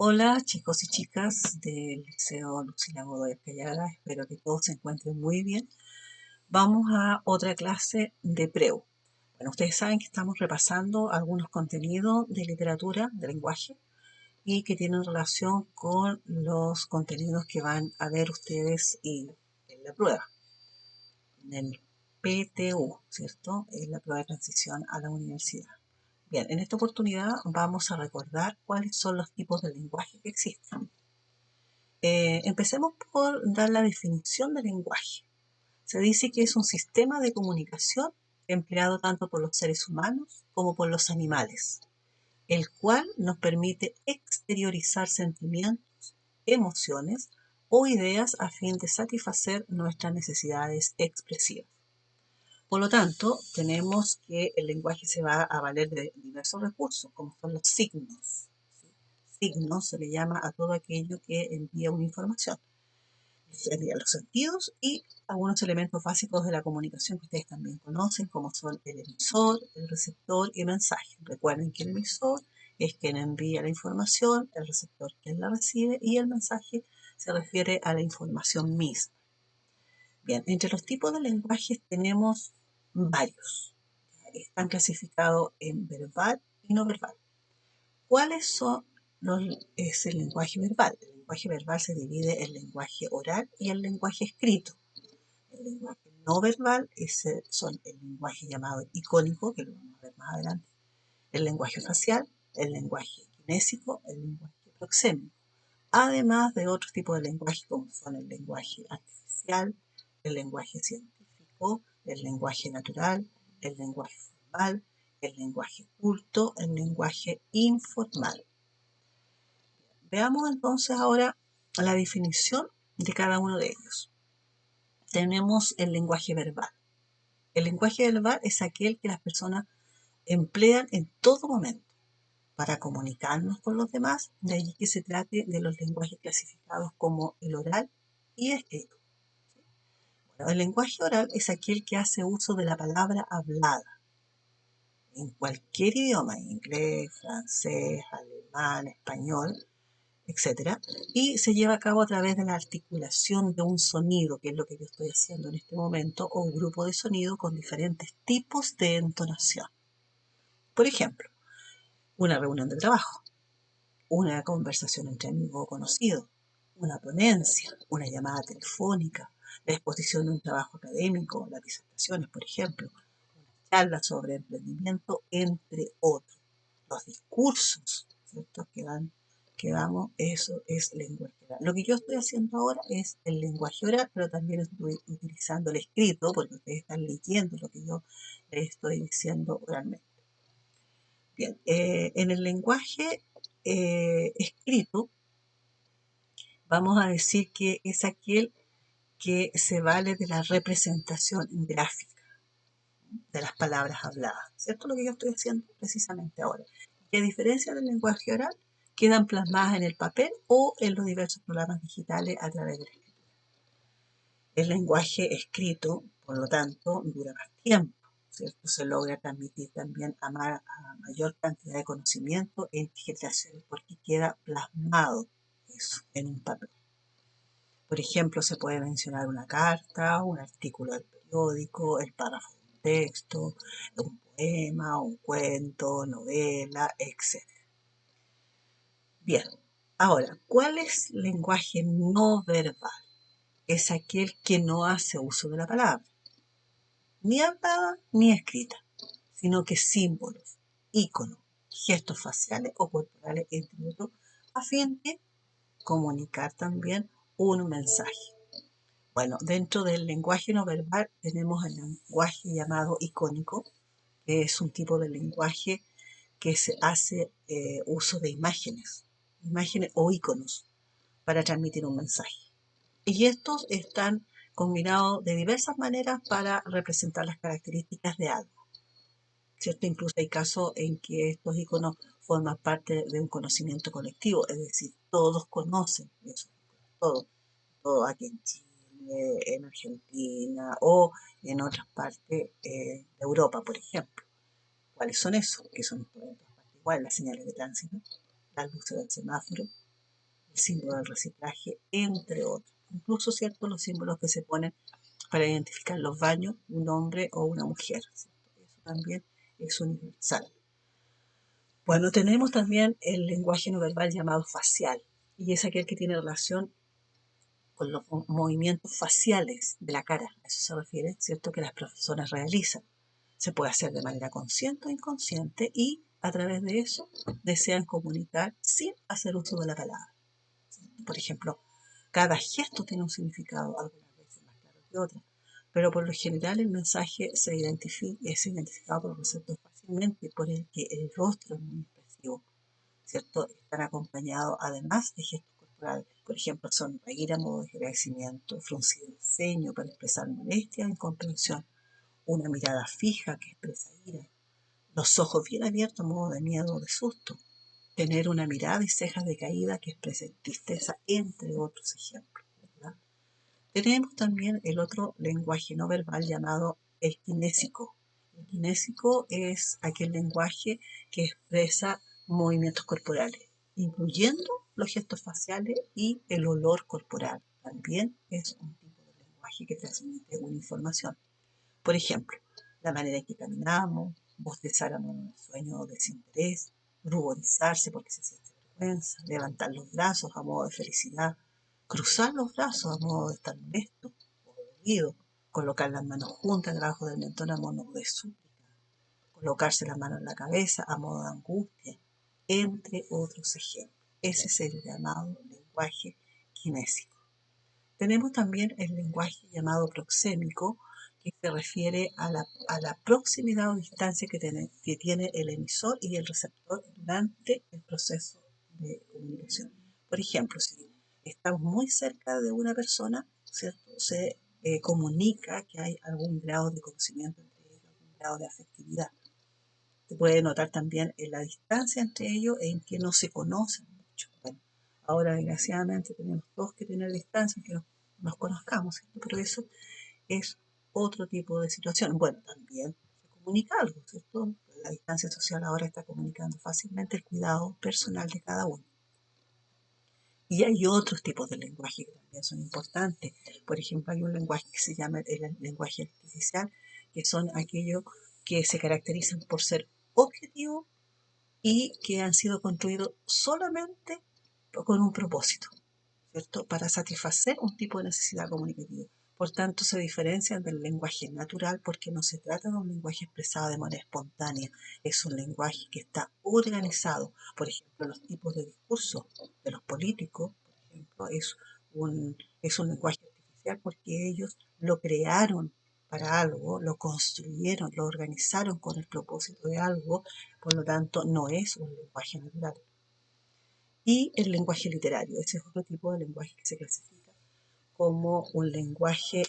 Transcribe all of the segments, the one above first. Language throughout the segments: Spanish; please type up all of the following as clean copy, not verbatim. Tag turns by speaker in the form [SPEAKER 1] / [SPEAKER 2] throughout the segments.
[SPEAKER 1] Hola chicos y chicas del Liceo Lucila Godoy Callaga, espero que todos se encuentren muy bien. Vamos a otra clase de PREU. Bueno, ustedes saben que estamos repasando algunos contenidos de literatura, de lenguaje, y que tienen relación con los contenidos que van a ver ustedes en la prueba, en el PTU, ¿cierto? Es la prueba de transición a la universidad. Bien, en esta oportunidad vamos a recordar cuáles son los tipos de lenguaje que existen. Empecemos por dar la definición del lenguaje. Se dice que es un sistema de comunicación empleado tanto por los seres humanos como por los animales, el cual nos permite exteriorizar sentimientos, emociones o ideas a fin de satisfacer nuestras necesidades expresivas. Por lo tanto, tenemos que el lenguaje se va a valer de diversos recursos, como son los signos. Signos se le llama a todo aquello que envía una información. Serían los sentidos y algunos elementos básicos de la comunicación que ustedes también conocen, como son el emisor, el receptor y el mensaje. Recuerden que el emisor es quien envía la información, el receptor quien la recibe y el mensaje se refiere a la información misma. Bien, entre los tipos de lenguajes tenemos varios. Están clasificados en verbal y no verbal. ¿Cuáles son es el lenguaje verbal? El lenguaje verbal se divide en lenguaje oral y el lenguaje escrito. El lenguaje no verbal son el lenguaje llamado icónico, que lo vamos a ver más adelante, el lenguaje facial, el lenguaje kinésico, el lenguaje proxémico, además de otros tipos de lenguaje como son el lenguaje artificial, el lenguaje científico, el lenguaje natural, el lenguaje formal, el lenguaje culto, el lenguaje informal. Veamos entonces ahora la definición de cada uno de ellos. Tenemos el lenguaje verbal. El lenguaje verbal es aquel que las personas emplean en todo momento para comunicarnos con los demás, de allí que se trate de los lenguajes clasificados como el oral y escrito. Bueno, el lenguaje oral es aquel que hace uso de la palabra hablada en cualquier idioma, inglés, francés, alemán, español, etcétera, y se lleva a cabo a través de la articulación de un sonido, que es lo que yo estoy haciendo en este momento, o un grupo de sonidos con diferentes tipos de entonación. Por ejemplo, una reunión de trabajo, una conversación entre amigos o conocidos, una ponencia, una llamada telefónica, la exposición de un trabajo académico, las disertaciones, por ejemplo, una charla sobre emprendimiento, entre otros. Los discursos, ¿cierto? Que damos, eso es lenguaje oral. Lo que yo estoy haciendo ahora es el lenguaje oral, pero también estoy utilizando el escrito, porque ustedes están leyendo lo que yo les estoy diciendo oralmente. Bien, en el lenguaje escrito, vamos a decir que es aquel que se vale de la representación gráfica de las palabras habladas. ¿Cierto? Lo que yo estoy haciendo precisamente ahora. Y a diferencia del lenguaje oral, quedan plasmadas en el papel o en los diversos programas digitales a través de la escritura. El lenguaje escrito, por lo tanto, dura más tiempo, ¿cierto? Se logra transmitir también a mayor cantidad de conocimiento en generaciones porque queda plasmado eso en un papel. Por ejemplo, se puede mencionar una carta, un artículo del periódico, el párrafo de un texto, un poema, un cuento, novela, etc. Bien, ahora, ¿cuál es el lenguaje no verbal? Es aquel que no hace uso de la palabra, ni hablada ni escrita, sino que símbolos, íconos, gestos faciales o corporales, entre otros, a fin de comunicar también un mensaje. Bueno, dentro del lenguaje no verbal tenemos el lenguaje llamado icónico, que es un tipo de lenguaje que se hace uso de imágenes o iconos para transmitir un mensaje. Y estos están combinados de diversas maneras para representar las características de algo, ¿cierto? Incluso hay casos en que estos iconos forman parte de un conocimiento colectivo, es decir, todos conocen eso, todo aquí en Chile, en Argentina o en otras partes de Europa, por ejemplo. ¿Cuáles son esos? Que son igual las señales de tránsito, las luces del semáforo, símbolo del reciclaje, entre otros. Incluso, ¿cierto?, los símbolos que se ponen para identificar los baños, un hombre o una mujer, ¿cierto? Eso también es universal. Bueno, tenemos también el lenguaje no verbal llamado facial, y es aquel que tiene relación con los movimientos faciales de la cara. A eso se refiere, ¿cierto?, que las personas realizan. Se puede hacer de manera consciente o inconsciente y a través de eso desean comunicar sin hacer uso de la palabra. Por ejemplo, cada gesto tiene un significado, algunas veces más claro que otras, pero por lo general el mensaje es identificado por los receptores fácilmente, por el que el rostro es muy expresivo, ¿cierto? Están acompañados además de gestos corporales, por ejemplo, sonreír a modo de agradecimiento, fruncir el ceño para expresar molestia o incomprensión, una mirada fija que expresa ira, los ojos bien abiertos a modo de miedo o de susto, tener una mirada y cejas decaídas que expresen tristeza, entre otros ejemplos, ¿verdad? Tenemos también el otro lenguaje no verbal llamado el kinésico. El kinésico es aquel lenguaje que expresa movimientos corporales, incluyendo los gestos faciales y el olor corporal. También es un tipo de lenguaje que transmite una información. Por ejemplo, la manera en que caminamos, bostezar a modo de sueño o desinterés, ruborizarse porque se siente vergüenza, levantar los brazos a modo de felicidad, cruzar los brazos a modo de estar molesto o dolido, colocar las manos juntas debajo del mentón a modo de súplica, colocarse la mano en la cabeza a modo de angustia, entre otros ejemplos. Ese es el llamado lenguaje kinésico. Tenemos también el lenguaje llamado proxémico, que se refiere a la proximidad o distancia que tiene el emisor y el receptor durante el proceso de comunicación. Por ejemplo, si estamos muy cerca de una persona, ¿cierto?, se comunica que hay algún grado de conocimiento entre ellos, algún grado de afectividad. Se puede notar también en la distancia entre ellos en que no se conocen mucho. Bueno, ahora desgraciadamente tenemos todos que tener distancia, que nos conozcamos, ¿cierto? Pero eso es otro tipo de situación. Bueno, también se comunica algo, ¿cierto? La distancia social ahora está comunicando fácilmente el cuidado personal de cada uno. Y hay otros tipos de lenguaje que también son importantes. Por ejemplo, hay un lenguaje que se llama el lenguaje artificial, que son aquellos que se caracterizan por ser objetivos y que han sido construidos solamente con un propósito, ¿cierto?, para satisfacer un tipo de necesidad comunicativa. Por tanto, se diferencian del lenguaje natural porque no se trata de un lenguaje expresado de manera espontánea, es un lenguaje que está organizado. Por ejemplo, los tipos de discurso de los políticos, por ejemplo, es un lenguaje artificial porque ellos lo crearon para algo, lo construyeron, lo organizaron con el propósito de algo, por lo tanto no es un lenguaje natural. Y el lenguaje literario, ese es otro tipo de lenguaje que se clasifica como un lenguaje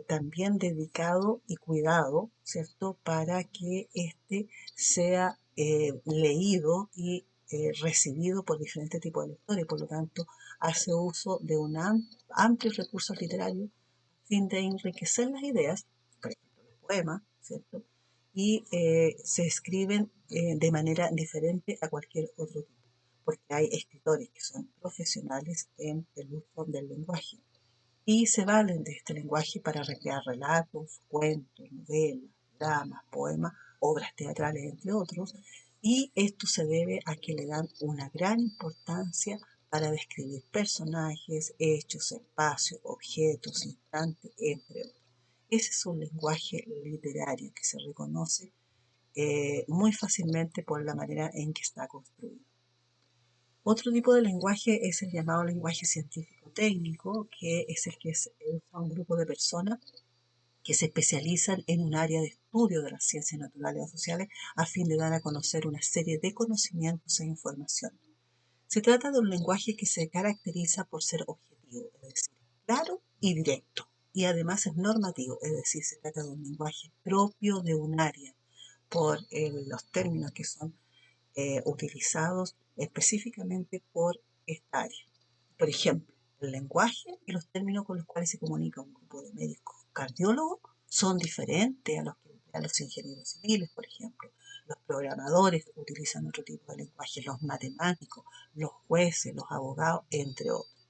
[SPEAKER 1] también dedicado y cuidado, ¿cierto?, para que éste sea leído y recibido por diferentes tipos de lectores, por lo tanto hace uso de un amplio recurso literario a fin de enriquecer las ideas, por ejemplo los poemas, ¿cierto?, y se escriben de manera diferente a cualquier otro tipo, porque hay escritores que son profesionales en el uso del lenguaje y se valen de este lenguaje para recrear relatos, cuentos, novelas, dramas, poemas, obras teatrales, entre otros, y esto se debe a que le dan una gran importancia para describir personajes, hechos, espacios, objetos, instantes, entre otros. Ese es un lenguaje literario que se reconoce muy fácilmente por la manera en que está construido. Otro tipo de lenguaje es el llamado lenguaje científico-técnico, que es el que usa un grupo de personas que se especializan en un área de estudio de las ciencias naturales o sociales a fin de dar a conocer una serie de conocimientos e información. Se trata de un lenguaje que se caracteriza por ser objetivo, es decir, claro y directo, y además es normativo, es decir, se trata de un lenguaje propio de un área por los términos que son utilizados específicamente por esta área. Por ejemplo, el lenguaje y los términos con los cuales se comunica un grupo de médicos cardiólogos son diferentes a los que emplean los ingenieros civiles, por ejemplo. Los programadores utilizan otro tipo de lenguaje, los matemáticos, los jueces, los abogados, entre otros.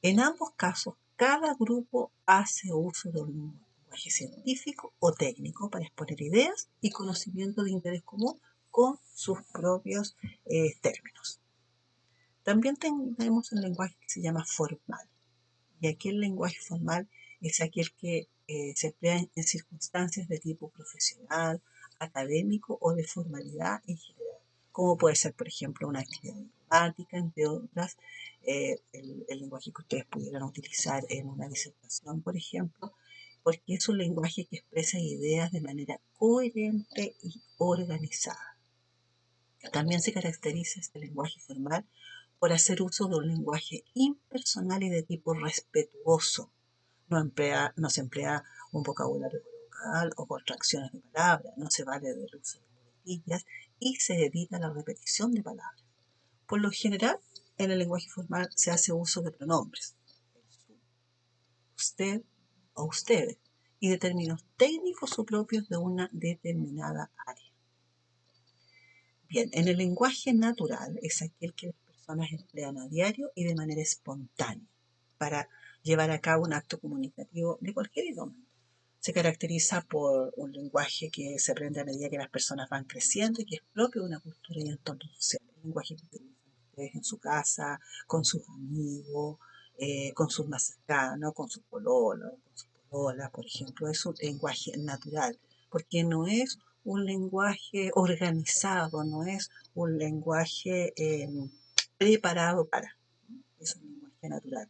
[SPEAKER 1] En ambos casos, cada grupo hace uso de un lenguaje científico o técnico para exponer ideas y conocimientos de interés común con sus propios términos. También tenemos un lenguaje que se llama formal. Y aquí el lenguaje formal es aquel que se emplea en circunstancias de tipo profesional, académico o de formalidad en general, como puede ser, por ejemplo, una actividad diplomática, entre otras, el lenguaje que ustedes pudieran utilizar en una disertación, por ejemplo, porque es un lenguaje que expresa ideas de manera coherente y organizada. También se caracteriza este lenguaje formal por hacer uso de un lenguaje impersonal y de tipo respetuoso. No se emplea un vocabulario coloquial o contracciones de palabras, no se vale del uso de muletillas y se evita la repetición de palabras. Por lo general, en el lenguaje formal se hace uso de pronombres, usted o ustedes, y de términos técnicos o propios de una determinada área. Bien, en el lenguaje natural es aquel que las personas emplean a diario y de manera espontánea para llevar a cabo un acto comunicativo de cualquier idioma. Se caracteriza por un lenguaje que se aprende a medida que las personas van creciendo y que es propio de una cultura y entorno social. El lenguaje que utilizan ustedes en su casa, con sus amigos, con sus más cercanos, con sus pololos, con sus pololas, por ejemplo, es un lenguaje natural, porque no es un lenguaje organizado, no es un lenguaje preparado para, es un lenguaje natural.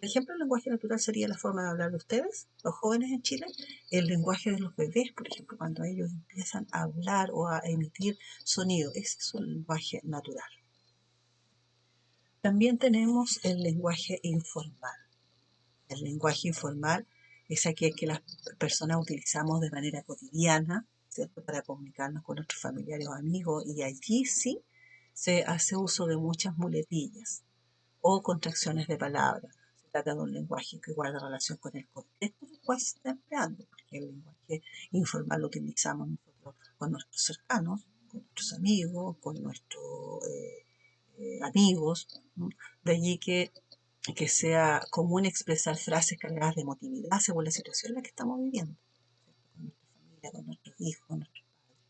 [SPEAKER 1] El ejemplo del lenguaje natural sería la forma de hablar de ustedes, los jóvenes en Chile, el lenguaje de los bebés, por ejemplo, cuando ellos empiezan a hablar o a emitir sonido, ese es un lenguaje natural. También tenemos el lenguaje informal. El lenguaje informal es aquel que las personas utilizamos de manera cotidiana, ¿cierto? Para comunicarnos con nuestros familiares o amigos, y allí sí se hace uso de muchas muletillas o contracciones de palabras. Se trata de un lenguaje que guarda relación con el contexto en el cual se está empleando, porque el lenguaje informal lo utilizamos nosotros con nuestros cercanos, con nuestros amigos, con nuestros amigos. ¿No? De allí que sea común expresar frases cargadas de emotividad según la situación en la que estamos viviendo, con nuestra familia, con nuestros hijos, con nuestros padres.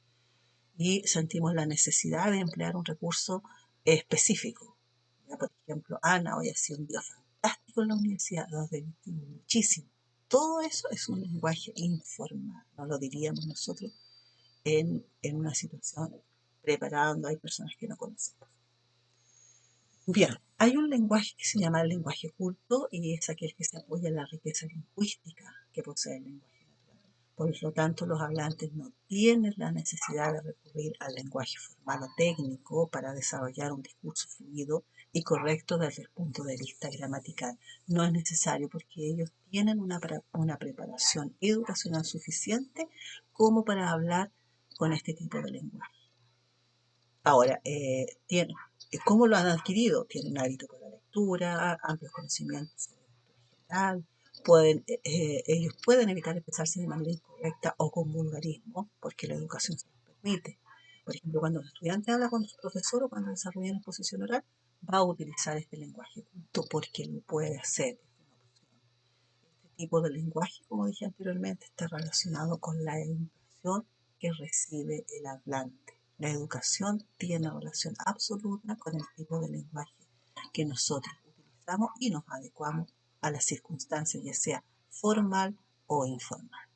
[SPEAKER 1] Y sentimos la necesidad de emplear un recurso específico. Ya, por ejemplo, Ana hoy ha sido un día fantástico en la universidad, nos divertimos muchísimo. Todo eso es un lenguaje informal, no lo diríamos nosotros en una situación preparada donde hay personas que no conocemos. Bien, hay un lenguaje que se llama el lenguaje culto y es aquel que se apoya en la riqueza lingüística que posee el lenguaje natural. Por lo tanto, los hablantes no tienen la necesidad de recurrir al lenguaje formal o técnico para desarrollar un discurso fluido y correcto desde el punto de vista gramatical. No es necesario porque ellos tienen una preparación educacional suficiente como para hablar con este tipo de lenguaje. Ahora, ¿cómo lo han adquirido? Tienen hábito por la lectura, amplios conocimientos sobre cultura general, ellos pueden evitar expresarse de manera incorrecta o con vulgarismo, porque la educación se los permite. Por ejemplo, cuando el estudiante habla con su profesor o cuando desarrolla una exposición oral, va a utilizar este lenguaje culto porque lo puede hacer. Este tipo de lenguaje, como dije anteriormente, está relacionado con la educación que recibe el hablante. La educación tiene relación absoluta con el tipo de lenguaje que nosotros utilizamos y nos adecuamos a las circunstancias, ya sea formal o informal.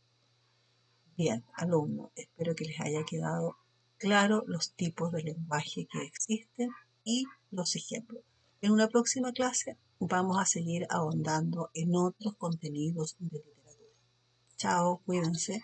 [SPEAKER 1] Bien, alumnos, espero que les haya quedado claro los tipos de lenguaje que existen y los ejemplos. En una próxima clase vamos a seguir ahondando en otros contenidos de literatura. Chao, cuídense.